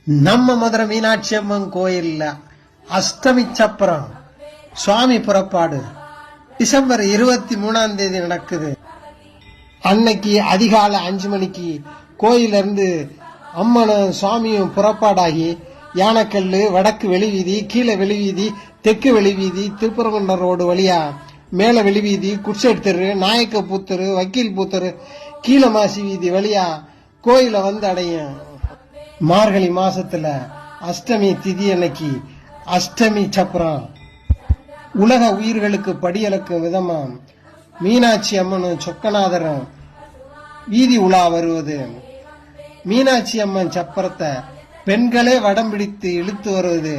நம்ம மதுரை மீனாட்சி அம்மன் கோயில்ல அஷ்டமி சப்பரம் சுவாமி புறப்பாடு டிசம்பர் 23 நடக்குது. அன்னைக்கு அதிகாலை 5 மணிக்கு கோயிலிருந்து அம்மனும் சுவாமியும் புறப்பாடாகி யானைக்கல்லு, வடக்கு வெளிவீதி, கீழே வெளிவீதி, தெற்கு வெளிவீதி, திருப்பரங்குன்றம் ரோடு வழியா மேல வெளிவீதி, குட்செட் தெரு, நாயக்க பூத்தரு, வக்கீல் பூத்தரு, கீழே மாசி வீதி வழியா கோயில வந்து அடையும். மார்கழி மாசத்துல அஷ்டமி திதி அன்னைக்கு அஷ்டமி சப்பரம் உலக உயிர்களுக்கு படியளக்கும் விதமா மீனாட்சி அம்மனும் சொக்கநாதரும் வீதி உலா வருவது. மீனாட்சி அம்மன் சப்பரத்தை பெண்களே வடம் பிடித்து இழுத்து வருவது